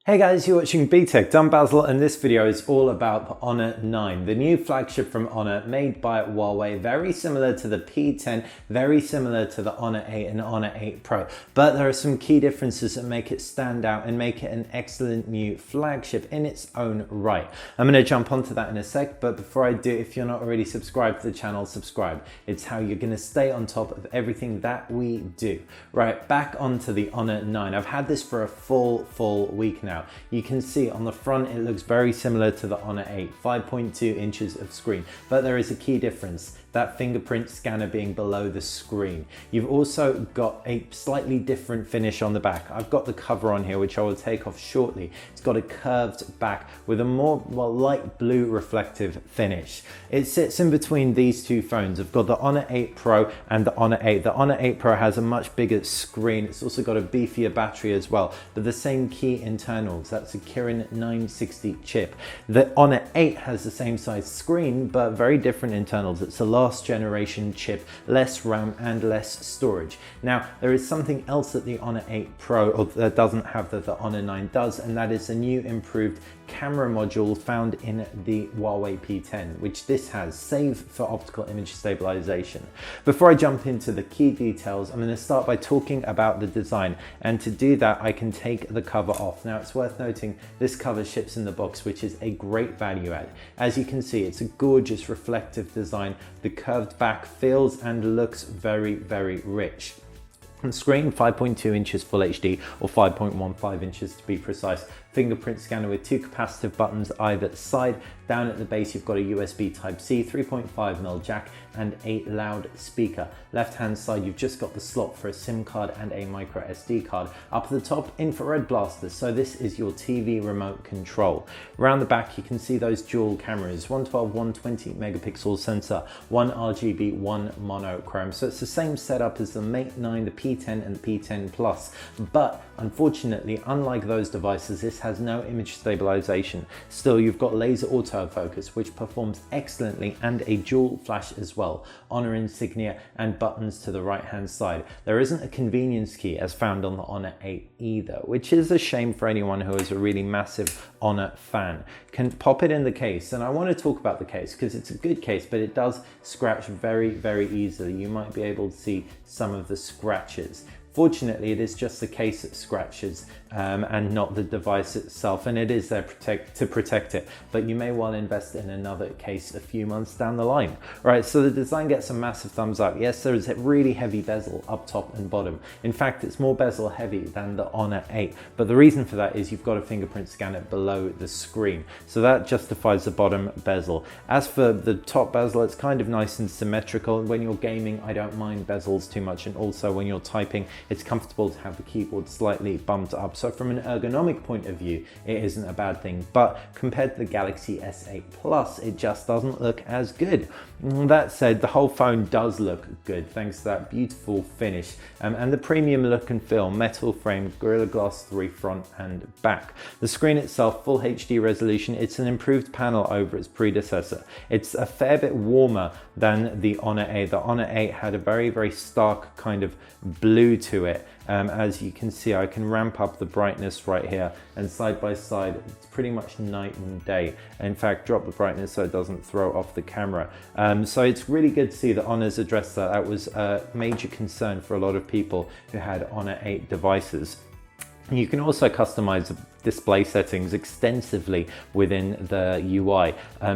Hey guys, you're watching BTech. I'm Basil and this video is all about the Honor 9, the new flagship from Honor made by Huawei, very similar to the P10, very similar to the Honor 8 and Honor 8 Pro. But there are some key differences that make it stand out and make it an excellent new flagship in its own right. I'm going to jump onto that in a sec, but before I do, if you're not already subscribed to the channel, subscribe. It's how you're going to stay on top of everything that we do. Right, back onto the Honor 9. I've had this for a full week now. You can see on the front it looks very similar to the Honor 8, 5.2 inches of screen, but there is a key difference, that fingerprint scanner being below the screen. You've also got a slightly different finish on the back. I've got the cover on here, which I will take off shortly. It's got a curved back with a more light blue reflective finish. It sits in between these two phones. I've got the Honor 8 Pro and the Honor 8. The Honor 8 Pro has a much bigger screen. It's also got a beefier battery as well, but the same key internals. That's a Kirin 960 chip. The Honor 8 has the same size screen, but very different internals. It's a last generation chip, less RAM and less storage. Now, there is something else that the Honor 8 Pro that doesn't have that the Honor 9 does, and that is a new improved camera module found in the Huawei P10, which this has, save for optical image stabilization. Before I jump into the key details, I'm going to start by talking about the design, and to do that I can take the cover off. Now, it's worth noting this cover ships in the box, which is a great value add. As you can see, it's a gorgeous reflective design. The curved back feels and looks very rich. On screen, 5.2 inches Full HD, or 5.15 inches to be precise. Fingerprint scanner with two capacitive buttons either side. Down at the base you've got a USB Type-C, 3.5mm jack and a loudspeaker. Left hand side you've just got the slot for a SIM card and a micro SD card. Up at the top, infrared blasters, so this is your TV remote control. Around the back you can see those dual cameras, 112, 120 megapixel sensor, one RGB, one monochrome. So it's the same setup as the Mate 9, the P10 and the P10 Plus, but unfortunately, unlike those devices, this has no image stabilization. Still, you've got laser autofocus, which performs excellently, and a dual flash as well. Honor insignia and buttons to the right hand side. There isn't a convenience key as found on the Honor 8 either, which is a shame for anyone who is a really massive Honor fan. Can pop it in the case, and I want to talk about the case because it's a good case, but it does scratch very easily. You might be able to see some of the scratches. Fortunately, it is just the case that scratches and not the device itself, and it is there to protect it, but you may well invest in another case a few months down the line. Right, so the design gets a massive thumbs up. Yes, there is a really heavy bezel up top and bottom. In fact, it's more bezel heavy than the Honor 8, but the reason for that is you've got a fingerprint scanner below the screen, so that justifies the bottom bezel. As for the top bezel, it's kind of nice and symmetrical. When you're gaming, I don't mind bezels too much, and also when you're typing, it's comfortable to have the keyboard slightly bumped up. So from an ergonomic point of view, it isn't a bad thing, but compared to the Galaxy S8 Plus, it just doesn't look as good. That said, the whole phone does look good thanks to that beautiful finish and the premium look and feel, metal frame, Gorilla Glass 3 front and back. The screen itself, full HD resolution. It's an improved panel over its predecessor. It's a fair bit warmer than the Honor 8. The Honor 8 had a very stark kind of blue to it. As you can see, I can ramp up the brightness right here, and side by side it's pretty much night and day. In fact, drop the brightness so it doesn't throw off the camera. So it's really good to see that Honor's addressed that. That was a major concern for a lot of people who had Honor 8 devices. You can also customize the display settings extensively within the UI,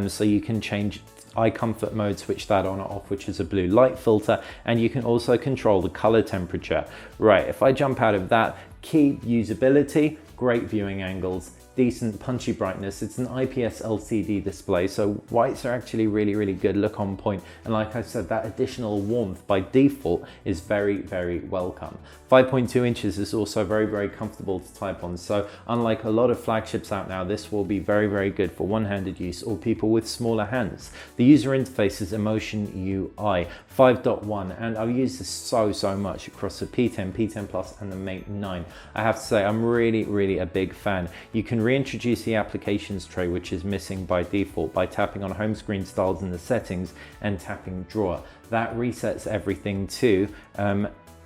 so you can change eye comfort mode, switch that on or off, which is a blue light filter, and you can also control the color temperature. Right, if I jump out of that, key usability, great viewing angles, decent punchy brightness. It's an IPS LCD display, so whites are actually really good, look on point, and like I said, that additional warmth by default is very welcome. 5.2 inches is also very comfortable to type on, so unlike a lot of flagships out now, this will be very good for one-handed use or people with smaller hands. The user interface is Emotion UI 5.1, and I've used this so much across the P10, P10 Plus and the Mate 9. I have to say, I'm really a big fan. You can reintroduce the applications tray, which is missing by default, by tapping on home screen styles in the settings and tapping drawer. That resets everything too.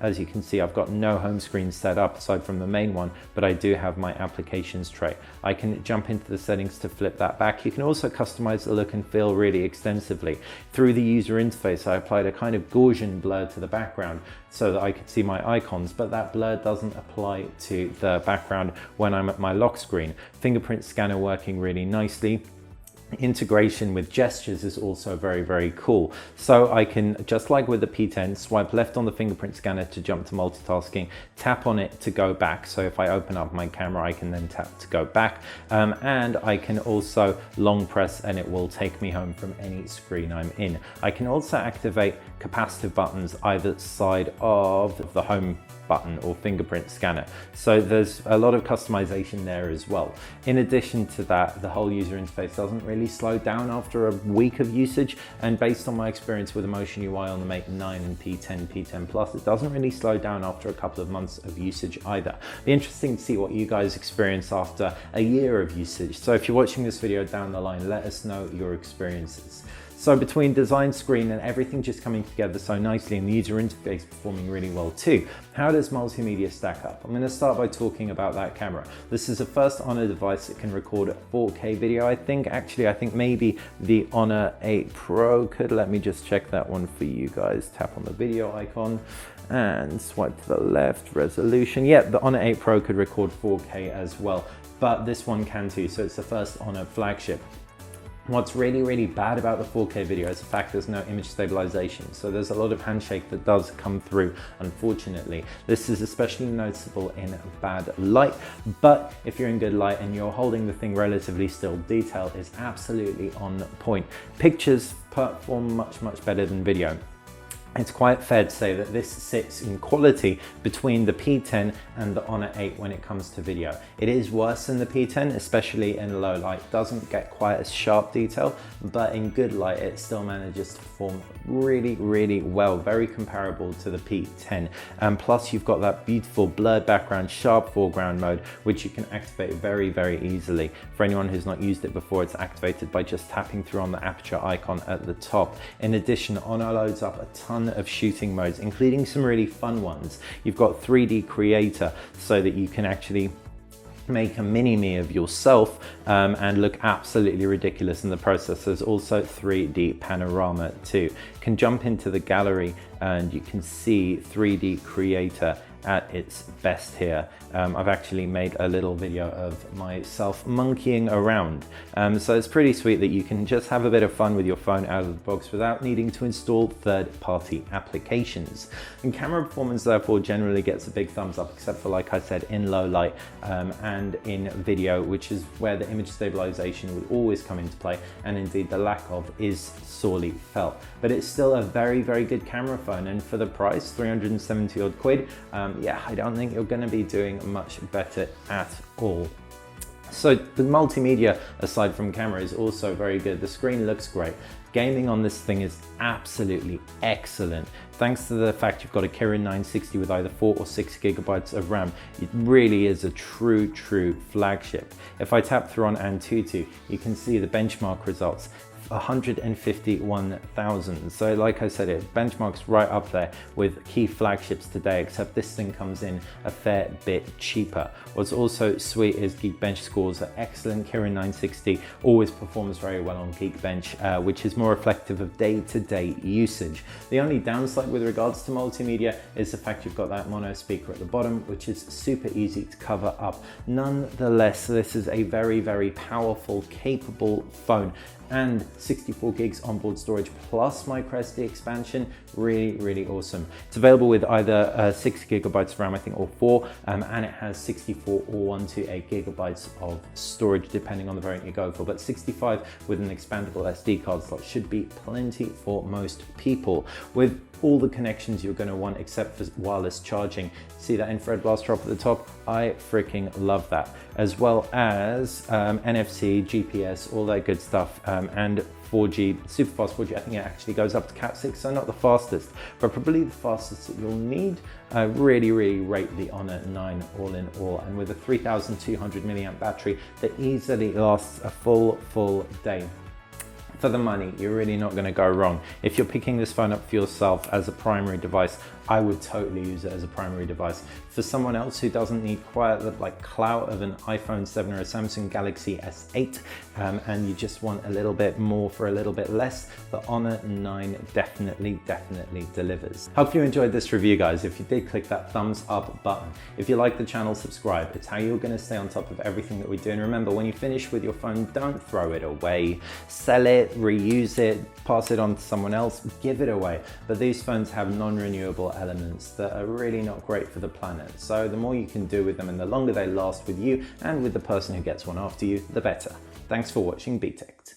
As you can see, I've got no home screen set up aside from the main one, but I do have my applications tray. I can jump into the settings to flip that back. You can also customize the look and feel really extensively. Through the user interface, I applied a kind of Gaussian blur to the background so that I could see my icons, but that blur doesn't apply to the background when I'm at my lock screen. Fingerprint scanner working really nicely. Integration with gestures is also very, very cool. So I can, just like with the P10, swipe left on the fingerprint scanner to jump to multitasking, tap on it to go back. So if I open up my camera, I can then tap to go back. And I can also long press and it will take me home from any screen I'm in. I can also activate capacitive buttons either side of the home button or fingerprint scanner. So there's a lot of customization there as well. In addition to that, the whole user interface doesn't really slow down after a week of usage. And based on my experience with Emotion UI on the Mate 9 and P10, P10 Plus, it doesn't really slow down after a couple of months of usage either. Be interesting to see what you guys experience after a year of usage. So if you're watching this video down the line, let us know your experiences. So between design, screen, and everything just coming together so nicely and the user interface performing really well too, how does multimedia stack up? I'm going to start by talking about that camera. This is the first Honor device that can record 4K video. I think maybe the Honor 8 Pro could. Let me just check that one for you guys. Tap on the video icon and swipe to the left. Resolution. Yeah, the Honor 8 Pro could record 4K as well, but this one can too. So it's the first Honor flagship. What's really, really bad about the 4K video is the fact there's no image stabilization. So there's a lot of handshake that does come through, unfortunately. This is especially noticeable in bad light, but if you're in good light and you're holding the thing relatively still, detail is absolutely on point. Pictures perform much, much better than video. It's quite fair to say that this sits in quality between the P10 and the Honor 8 when it comes to video. It is worse than the P10, especially in low light. It doesn't get quite as sharp detail, but in good light, it still manages to perform really, really well. Very comparable to the P10. And plus you've got that beautiful blurred background, sharp foreground mode, which you can activate very, very easily. For anyone who's not used it before, it's activated by just tapping through on the aperture icon at the top. In addition, Honor loads up a ton of shooting modes, including some really fun ones. You've got 3D Creator so that you can actually make a mini-me of yourself and look absolutely ridiculous in the process. There's also 3D Panorama too. You can jump into the gallery and you can see 3D Creator at its best here. I've actually made a little video of myself monkeying around. So it's pretty sweet that you can just have a bit of fun with your phone out of the box without needing to install third-party applications. And camera performance therefore generally gets a big thumbs up, except for, like I said, in low light and in video, which is where the image stabilization would always come into play, and indeed the lack of is sorely felt. But it's still a very, very good camera phone, and for the price, 370 odd quid, yeah, I don't think you're going to be doing much better at all. So the multimedia, aside from camera, is also very good. The screen looks great. Gaming on this thing is absolutely excellent. Thanks to the fact you've got a Kirin 960 with either 4 or 6 gigabytes of RAM, it really is a true flagship. If I tap through on Antutu, you can see the benchmark results. 151,000. So like I said, it benchmarks right up there with key flagships today, except this thing comes in a fair bit cheaper. What's also sweet is Geekbench scores are excellent. Kirin 960 always performs very well on Geekbench, which is more reflective of day-to-day usage. The only downside with regards to multimedia is the fact you've got that mono speaker at the bottom, which is super easy to cover up. Nonetheless, this is a very, very powerful, capable phone, and 64 gigs onboard storage plus microSD expansion. Really awesome. It's available with either 6 gigabytes of RAM, I think, or 4, and it has 64 or 128 gigabytes of storage depending on the variant you go for, but 65 with an expandable SD card slot should be plenty for most people, with all the connections you're going to want except for wireless charging. See that infrared blast drop at the top? I freaking love that, as well as NFC, GPS, all that good stuff, and 4G, super fast 4G. I think it actually goes up to Cat 6, so not the fastest, but probably the fastest that you'll need. I really rate the Honor 9 all in all, and with a 3200 milliamp battery that easily lasts a full day. For the money, you're really not going to go wrong. If you're picking this phone up for yourself as a primary device, I would totally use it as a primary device. For someone else who doesn't need quite the clout of an iPhone 7 or a Samsung Galaxy S8, and you just want a little bit more for a little bit less, the Honor 9 definitely delivers. Hope you enjoyed this review, guys. If you did, click that thumbs up button. If you like the channel, subscribe. It's how you're going to stay on top of everything that we do. And remember, when you finish with your phone, don't throw it away. Sell it, reuse it, pass it on to someone else, give it away. But these phones have non-renewable elements that are really not great for the planet. So the more you can do with them and the longer they last with you and with the person who gets one after you, the better. Thanks for watching BTech.